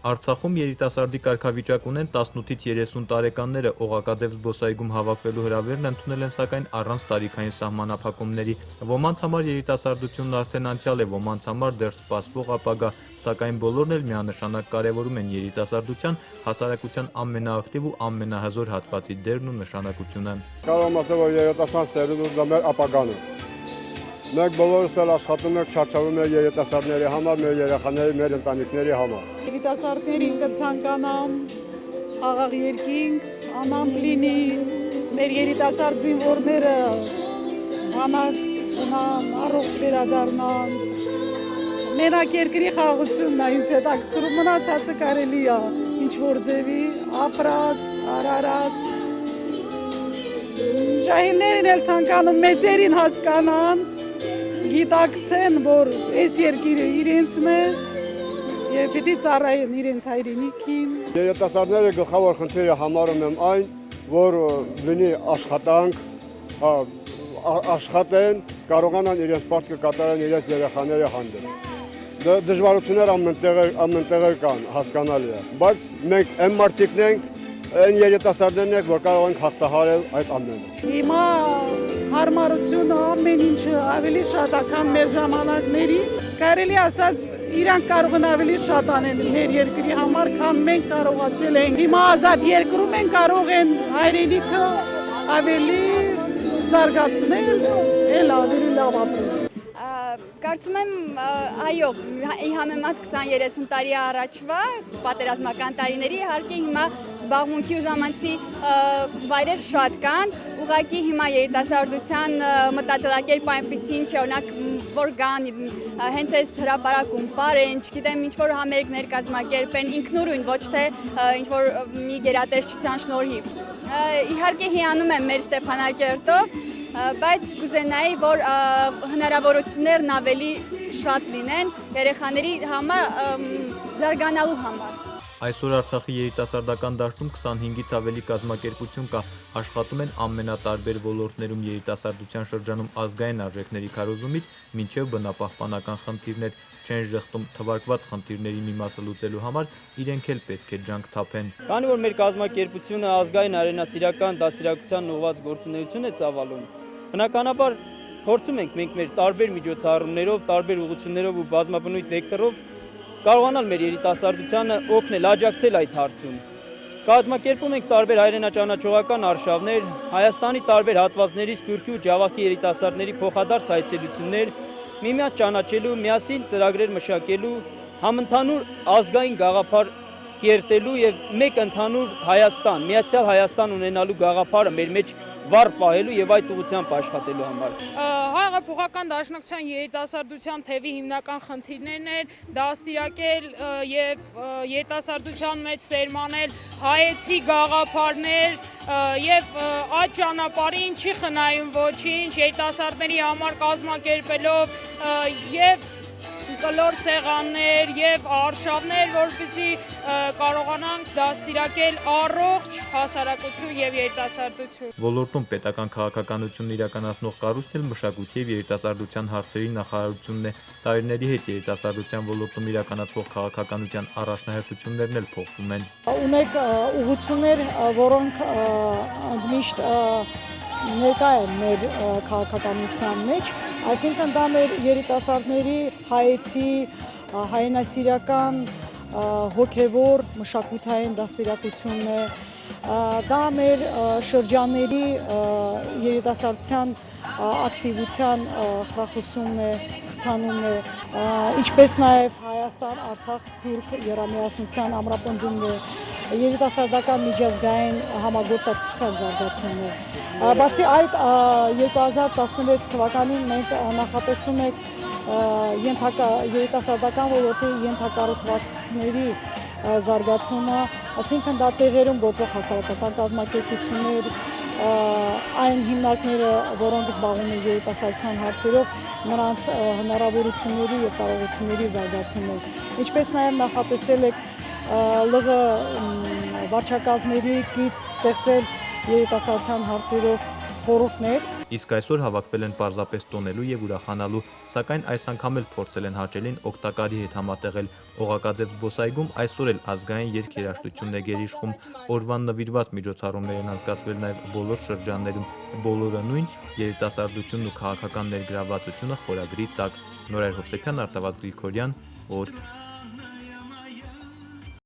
Արցախում երիտասարդի կարգավիճակ ունեն 18-ից 30 տարեկանները, օղակաձև զբոսայգում հավաքվելու հրավերն ընդունել են սակայն առանց տարիքային սահմանափակումների։ Ոմանց համար երիտասարդությունն արդեն անցյալ է, ոմանց համար դեռ սպասվող ապագա, սակայն բոլորն էլ միանշանակ կարևորում են երիտասարդության հասարակության ամենաակտիվ ու ամենահզոր հատվածի դերն ու նշանակությունը։ Կարող եմ ասել, որ երիտասարդ սերունդը մեր ապագան է։ Մենք բոլորս էլ աշխատում ենք, չարչավում ենք երիտասարդների համար, մեր երեխաների, մեր ընտանիքների համար։ Երիտասարդներին կցանկանամ խաղաղ երկինք, անամպ լինի, մեր երիտասարդ զինվորները անան, առողջ վերադառնան։ Մենակ երկրի խաղաղությունն է, ինձ հետաքրքրում մնացածը կարելի է, ինչ որ ձևի, ապրած, արարած։ Ջահելներն էլ ցանկանում մեծերին հասկանան, գիտակցեն, որ այս երկիրը իրենցն է և պիտի ծառայեն իրենց հայրենիքին։ Երիտասարդները գլխավոր խնդիրը համարում եմ այն, որ լինի աշխատանք, աշխատեն, կարողանան իրենց պարտքը կատարեն իրենց երեխաների հանդեպ։ Դժվարություններ ամենտեղ կան, հասկանալի է, բայց մենք այն մարդիկն ենք, այն երիտասարդներն ենք, որ կարող ենք հաղթահարել այդ ամենը։ Հիմա հարմարությունը ամեն ինչը ավելի շատ է, քան մեր ժամանակների։ Կարելի ասած, իրանք կարող են ավելի շատ անել մեր երկրի համար, քան մենք կարողացել ենք։ Հիմա ազատ երկրում են կարող են հայրենիքը ավելի զարգացնել, էլ ավելի լավ ապրել։ Կարծում եմ, այո, համեմատ 20-30 տարի առաջվա պատերազմական տարիների, իհարկե հիմա զբաղմունքի ու ժամանցի վայրեր շատ կան, ուղղակի հիմա երիտասարդության մտածելակերպը այնպիսին չէ, օրինակ որ կան հենց այս հրապարակում պարեն, չգիտեմ ինչ-որ համերգներ կազմակերպեն, ինքնուրույն, ոչ թե ինչ-որ մի գերատեսչության շնորհիվ։ Իհարկե հիանում եմ մեր Ստեփանակերտով, բայց կուզենայի, որ հնարավորություններն ավելի շատ լինեն երեխաների համար զարգանալու համար։ Այսօր Արցախի երիտասարդական դաշտում 25-ից ավելի կազմակերպություն կա, աշխատում են ամենատարբեր ոլորտներում երիտասարդության շրջանում ազգային արժեքների քարոզումից մինչև բնապահպանական խնդիրներ, չեն ժխտում թվարկված խնդիրների մի մասը լուծելու համար իրենք էլ պետք է ջանք թափեն։ Քանի որ մեր կազմակերպությունը ազգային արենասիրական դաստիարակության ուղղված գործունեություն է ծավալում, բնականաբար փորձում ենք մենք մեր տարբեր միջոցառումներով, տարբեր ուղղություններով ու բազմաբնույթ վեկտորով կարողանալ մեր երիտասարդությանը օգնել, աջակցել այդ հարցում։ Կազմակերպում ենք տարբեր հայրենաճանաչողական արշավներ, Հայաստանի տարբեր հատվածների Սփյուռքի ու Ջավախքի երիտասարդների փոխադարձ այցելություններ, միմյանց ճանաչելու, միասին ծրագրեր մշակելու, համընդհանուր ազգային գաղափար կերտելու եւ մեկ ընդհանուր Հայաստան, միացյալ Հայաստան ունենալու գաղափարը մեր մեջ վառ պահելու եւ այդ ուղղությամբ աշխատելու համար։ Հեղափոխական դաշնակցության երիտասարդության թևի հիմնական խնդիրներն են դաստիարակել եւ երիտասարդության մեջ սերմանել հայեցի գաղափարներ եւ այդ ճանապարհին չի խնայում ոչինչ, երիտասարդների համար կազմակերպելով եւ կլոր սեղաններ եւ արշավներ, որպեսզի կարողանանք դաստիարակել առողջ հասարակություն եւ երիտասարդություն։ Ոլորտում պետական քաղաքականությունն իրականացնող կառույցն էլ մշակույթի եւ երիտասարդության հարցերի նախարարությունն է։ Տարիների հետ երիտասարդության ոլորտում իրականացվող քաղաքականության առաջնահերթություններն էլ փոխվում են։ Ունեք ուղղություններ, որոնք միշտ ներկա են մեր քաղաքականության մեջ, այսինքն դա մեր երիտասարդների հայեցի, հայրենասիրական, հոգևոր, մշակութային դաստիարակությունն է, դա մեր շրջանների երիտասարդության ակտիվության խրախուսումն է, խթանումն է, ինչպես նաև Հայաստան, Արցախ, Սփյուռք եռամիասնության ամրապնդումն է, երիտասարդական միջազգային համագործակցության զարգացումն է։ Բացի այդ 2016 թվականին մենք նախատեսում ենք երիտասարդական ոլորտի ենթակառուցվածքների զարգացումը, այսինքն դա տեղերում գործող հասարակական կազմակերպություններ, այն հիմնարկները, որոնք զբաղվում են երիտասարդության հարցերով, նրանց հնարավորությունների եւ կարողությունների զարգացումն է։ Ինչպես նաև նախատեսել եք ԼՂ վարչակազմերի կից ստեղծել երիտասարդության հարցերով խորհուրդներ։ իսկ այսօր հավաքվել են պարզապես տոնելու եւ ուրախանալու, սակայն այս անգամ էլ փորձել են հաճելին օգտակարի հետ համատեղել։ Օղակաձև զբոսայգում այսօր էլ ազգային երգերաշտությունն է գերիշխում, օրվան նվիրված միջոցառումներ են անցկացվել նաեւ բոլոր շրջաններում, բոլորը նույն երիտասարդությունն ու քաղաքական ներգրավվածությունը խորագրի տակ։ Նորայր Հովսեփյան, Արտավազդ Գրիգորյան, օր